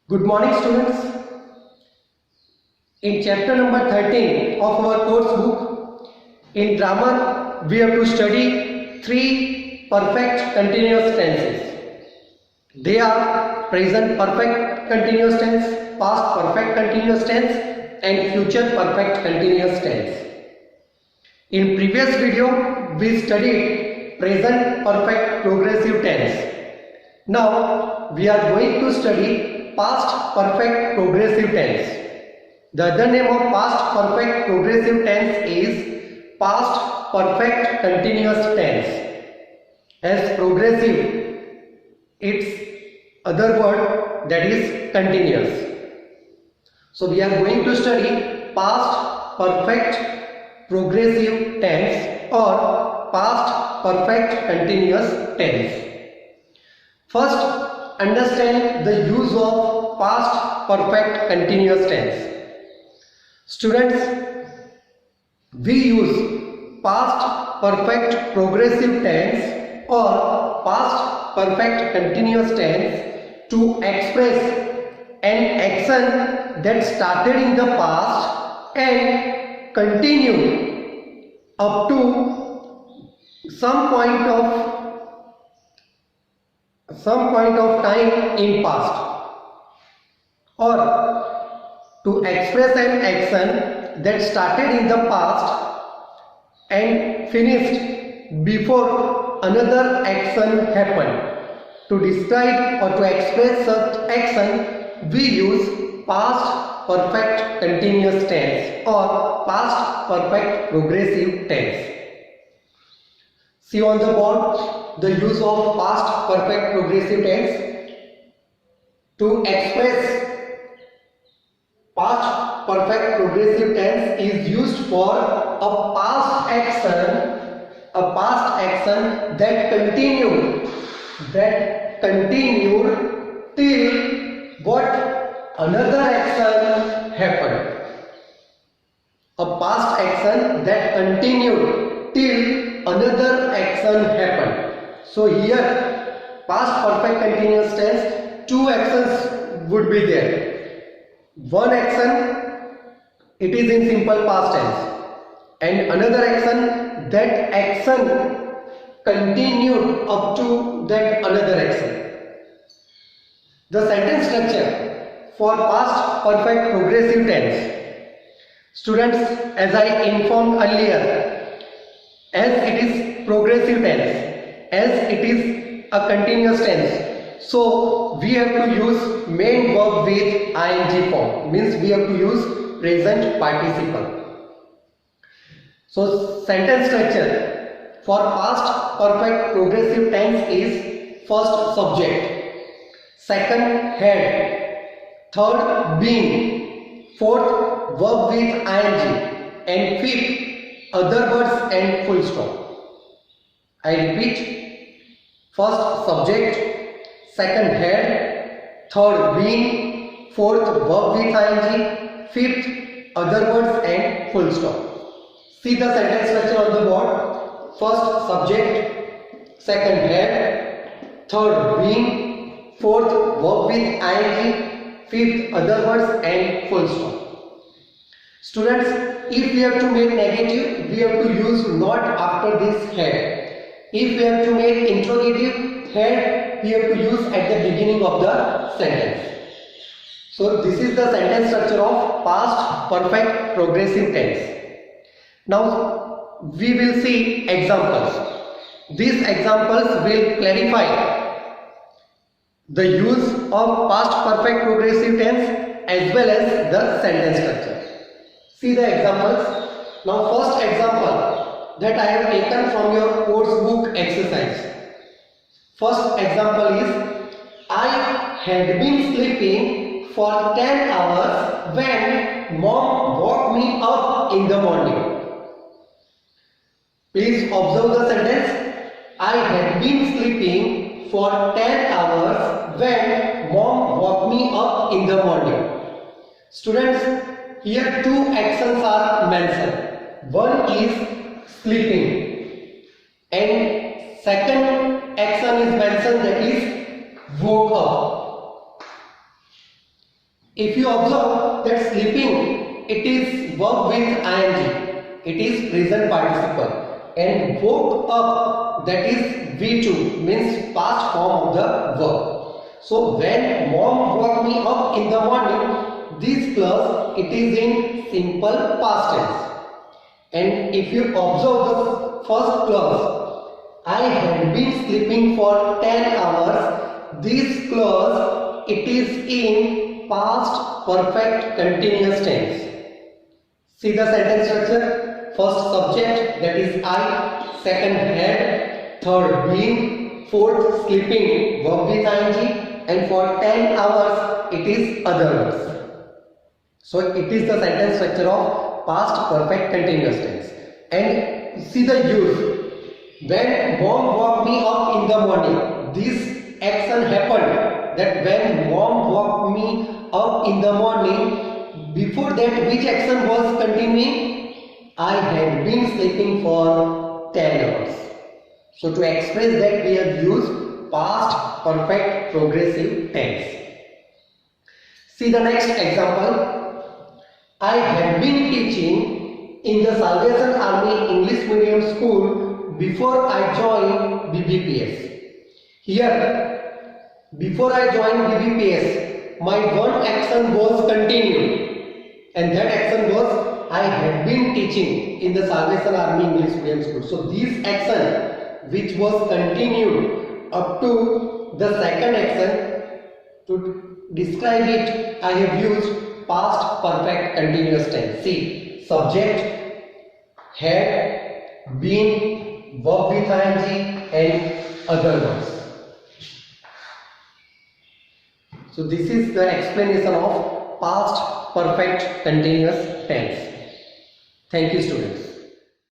Good morning, students. In chapter number 13 of our course book, in grammar, we have to study three perfect continuous tenses. They are present perfect continuous tense, past perfect continuous tense, and future perfect continuous tense. In previous video, we studied present perfect progressive tense. Now, we are going to study past perfect progressive tense. The other name of past perfect progressive tense is past perfect continuous tense. As progressive, its other word that is continuous. So we are going to study past perfect progressive tense or past perfect continuous tense. First, understand the use of past perfect continuous tense. Students, we use past perfect progressive tense or past perfect continuous tense to express an action that started in the past and continued up to some point of time in past, or to express an action that started in the past and finished before another action happened. To describe or to express such action, we use past perfect continuous tense or past perfect progressive tense. See on the board the use of past perfect progressive tense. To express past perfect progressive tense is used for a past action that continued till what another action happened. A past action that continued till another action happened. So here past perfect continuous tense, two actions would be there. One action, it is in simple past tense, and another action, that action continued up to that another action. The sentence structure for past perfect progressive tense. Students, as I informed earlier, as it is progressive tense, as it is a continuous tense, so we have to use main verb with ing form, means we have to use present participle. So sentence structure for past perfect progressive tense is first subject, second head, third being, fourth verb with ing, and fifth other words and full stop. I repeat, first subject, second head, third being, fourth verb with ing, fifth other words and full stop. See the sentence structure on the board. First subject, second head, third being, fourth verb with ing, fifth other words and full stop. Students, if we have to make negative, we have to use not after this head. If we have to make interrogative, head we have to use at the beginning of the sentence. So this is the sentence structure of past perfect progressive tense. Now we will see examples. These examples will clarify the use of past perfect progressive tense as well as the sentence structure. See the examples. Now first example that I have taken from your course book exercise. First example is, I had been sleeping for 10 hours when mom woke me up in the morning. Please observe the sentence. I had been sleeping for 10 hours when mom woke me up in the morning. Students, here two actions are mentioned. One is sleeping and second action is mentioned, that is woke up. If you observe that sleeping, it is verb with ing. It is present participle. And woke up, that is V2, means past form of the verb. So when mom woke me up in the morning, this clause, it is in simple past tense. And if you observe the first clause, I had been sleeping for 10 hours, this clause, it is in past perfect continuous tense. See the sentence structure. First subject, that is I, second had, third been, fourth sleeping, verb with ing, and for 10 hours it is others. So it is the sentence structure of past perfect continuous tense. And see the use. When mom woke me up in the morning, this action happened. That when mom woke me up in the morning, before that which action was continuing? I had been sleeping for 10 hours. So to express that, we have used past perfect progressive tense. See the next example. I had been teaching in the Salvation Army English Medium School before I joined BBPS. Here, before I joined BBPS, my one action was continued, and that action was I had been teaching in the Salvation Army English Medium School. So this action which was continued up to the second action, to describe it I have used past perfect continuous tense. See, subject, had, been, verb with ing, and other verbs. So this is the explanation of past perfect continuous tense. Thank you, students.